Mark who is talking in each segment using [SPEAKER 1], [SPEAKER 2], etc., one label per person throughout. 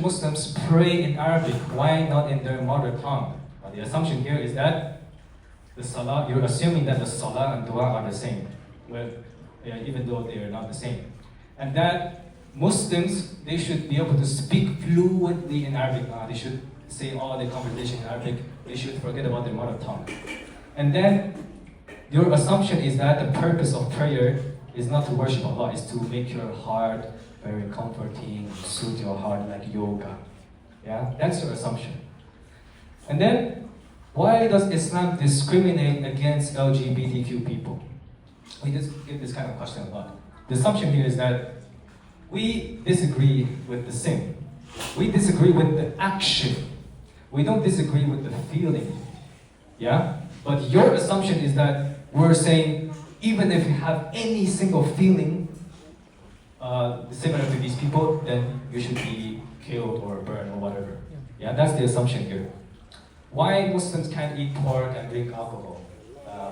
[SPEAKER 1] should Muslims pray in Arabic? Why not in their mother tongue? The assumption here is that the salah, you're assuming that the salah and dua are the same, well, even though they are not the same. And that Muslims, they should be able to speak fluently in Arabic. They should say all the conversation in Arabic. They should forget about their mother tongue. And then your assumption is that the purpose of prayer is not to worship Allah, is to make your heart very comforting, soothe your heart like yoga. Yeah, that's your assumption. And then, why does Islam discriminate against LGBTQ people? We just get this kind of question a lot. The assumption here is that we disagree with the sin. We disagree with the action. We don't disagree with the feeling. Yeah? But your assumption is that we're saying, even if you have any single feeling similar to these people, then you should be killed or burned or whatever. Yeah, that's the assumption here. Why Muslims can't eat pork and drink alcohol?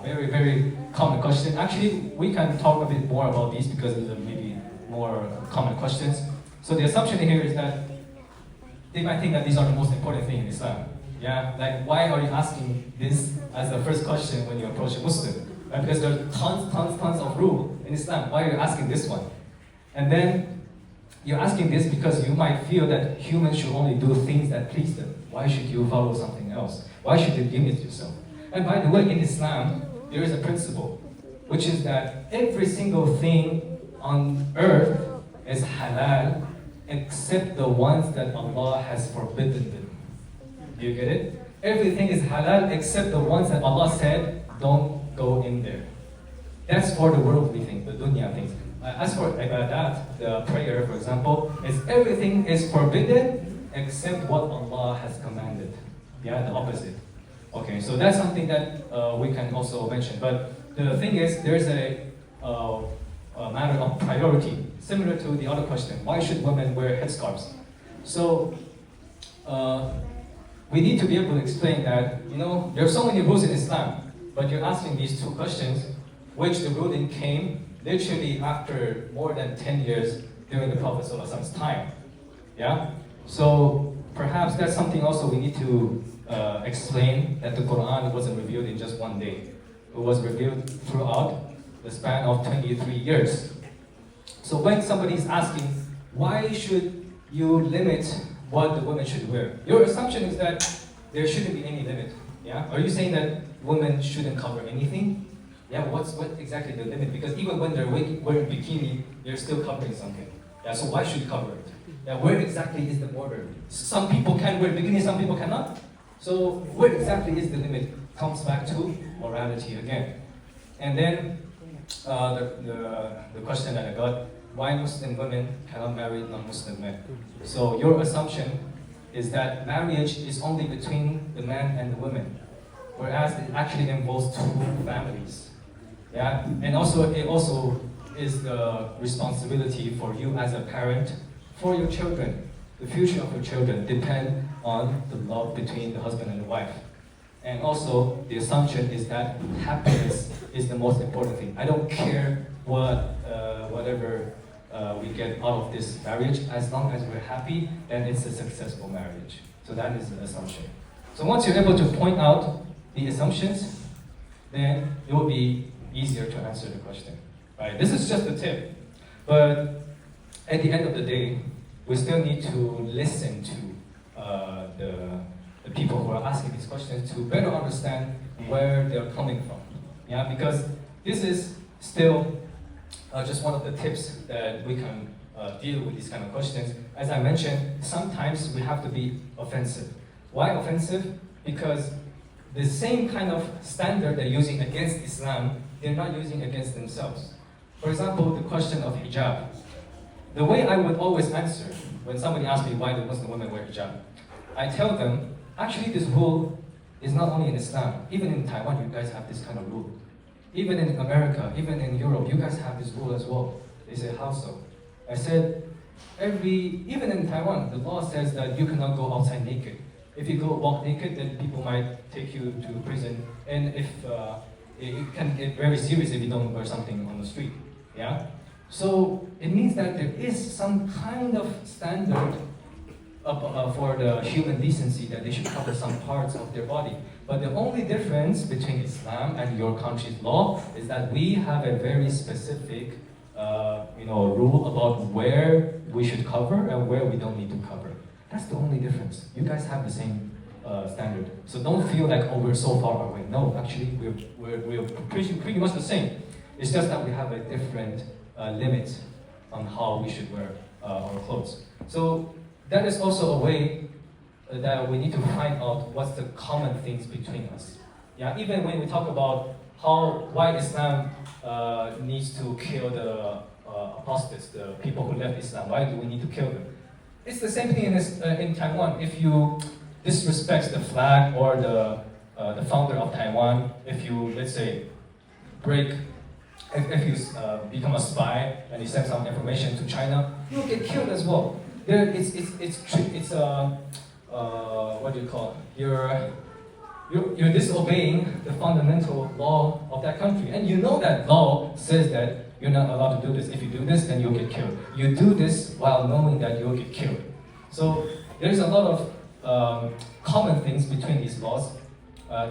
[SPEAKER 1] Very, very common question. Actually, we can talk a bit more about these because these are maybe more common questions. So the assumption here is that they might think that these are the most important thing in Islam. Yeah, like why are you asking this as the first question when you approach a Muslim? Right? Because there are tons of rules in Islam. Why are you asking this one? And then you're asking this because you might feel that humans should only do things that please them. Why should you follow something else? Why should you limit yourself? And by the way, in Islam, there is a principle, which is that every single thing on earth is halal, except the ones that Allah has forbidden them. Do you get it? Everything is halal except the ones that Allah said, don't go in there. That's for the worldly thing, the dunya things. As for ibadat, the prayer, for example, everything is forbidden except what Allah has commanded. Yeah, the opposite. Okay, so that's something that we can also mention. But the thing is, there's a matter of priority, similar to the other question. Why should women wear headscarves? So, we need to be able to explain that, there are so many rules in Islam, but you're asking these two questions, which the ruling came literally after more than 10 years during the Prophet ﷺ's time. Yeah? So perhaps that's something also we need to explain, that the Quran wasn't revealed in just one day. It was revealed throughout the span of 23 years. So when somebody is asking, why should you limit what the women should wear? Your assumption is that there shouldn't be any limit. Yeah? Are you saying that women shouldn't cover anything? Yeah, what exactly the limit? Because even when they're wearing bikini, they're still covering something. Yeah, so why should you cover it? Yeah, where exactly is the border? Some people can wear bikini, some people cannot. So where exactly is the limit? Comes back to morality again. And then the question that I got, why Muslim women cannot marry non-Muslim men? So your assumption is that marriage is only between the man and the woman, whereas it actually involves two families. Yeah, and also it also is the responsibility for you as a parent for your children. The future of your children depend on the love between the husband and the wife. And also the assumption is that happiness is the most important thing. I don't care whatever we get out of this marriage, as long as we're happy, then it's a successful marriage. So that is the assumption. So once you're able to point out the assumptions, then it will be easier to answer the question. Right? This is just a tip. But at the end of the day, we still need to listen to the people who are asking these questions to better understand where they're coming from. Yeah, because this is still just one of the tips that we can deal with these kind of questions. As I mentioned, sometimes we have to be offensive. Why offensive? Because the same kind of standard they're using against Islam, they're not using against themselves. For example, the question of hijab. The way I would always answer when somebody asks me why do Muslim women wear hijab, I tell them, actually this rule is not only in Islam. Even in Taiwan, you guys have this kind of rule. Even in America, even in Europe, you guys have this rule as well. They say, how so? I said, even in Taiwan, the law says that you cannot go outside naked. If you go walk naked, then people might take you to prison. And if it can get very serious if you don't wear something on the street. Yeah? So it means that there is some kind of standard for the human decency that they should cover some parts of their body. But the only difference between Islam and your country's law is that we have a very specific rule about where we should cover and where we don't need to cover. That's the only difference. You guys have the same standard. So don't feel like, oh, we're so far away. No, actually, we're pretty much the same. It's just that we have a different limit on how we should wear our clothes. So that is also a way that we need to find out what's the common things between us. Yeah, even when we talk about why Islam needs to kill the apostates, the people who left Islam, why do we need to kill them? It's the same thing in Taiwan. If you disrespect the flag or the founder of Taiwan, if you, let's say, if you become a spy and you send some information to China, you'll get killed as well. What do you call it? You're disobeying the fundamental law of that country, and you know that law says that you're not allowed to do this. If you do this, then you'll get killed. You do this while knowing that you'll get killed. So there's a lot of common things between these laws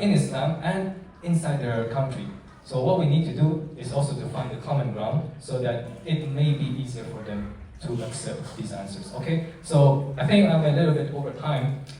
[SPEAKER 1] in Islam and inside their country. So what we need to do is also to find the common ground so that it may be easier for them to accept these answers. Okay? So I think I'm a little bit over time.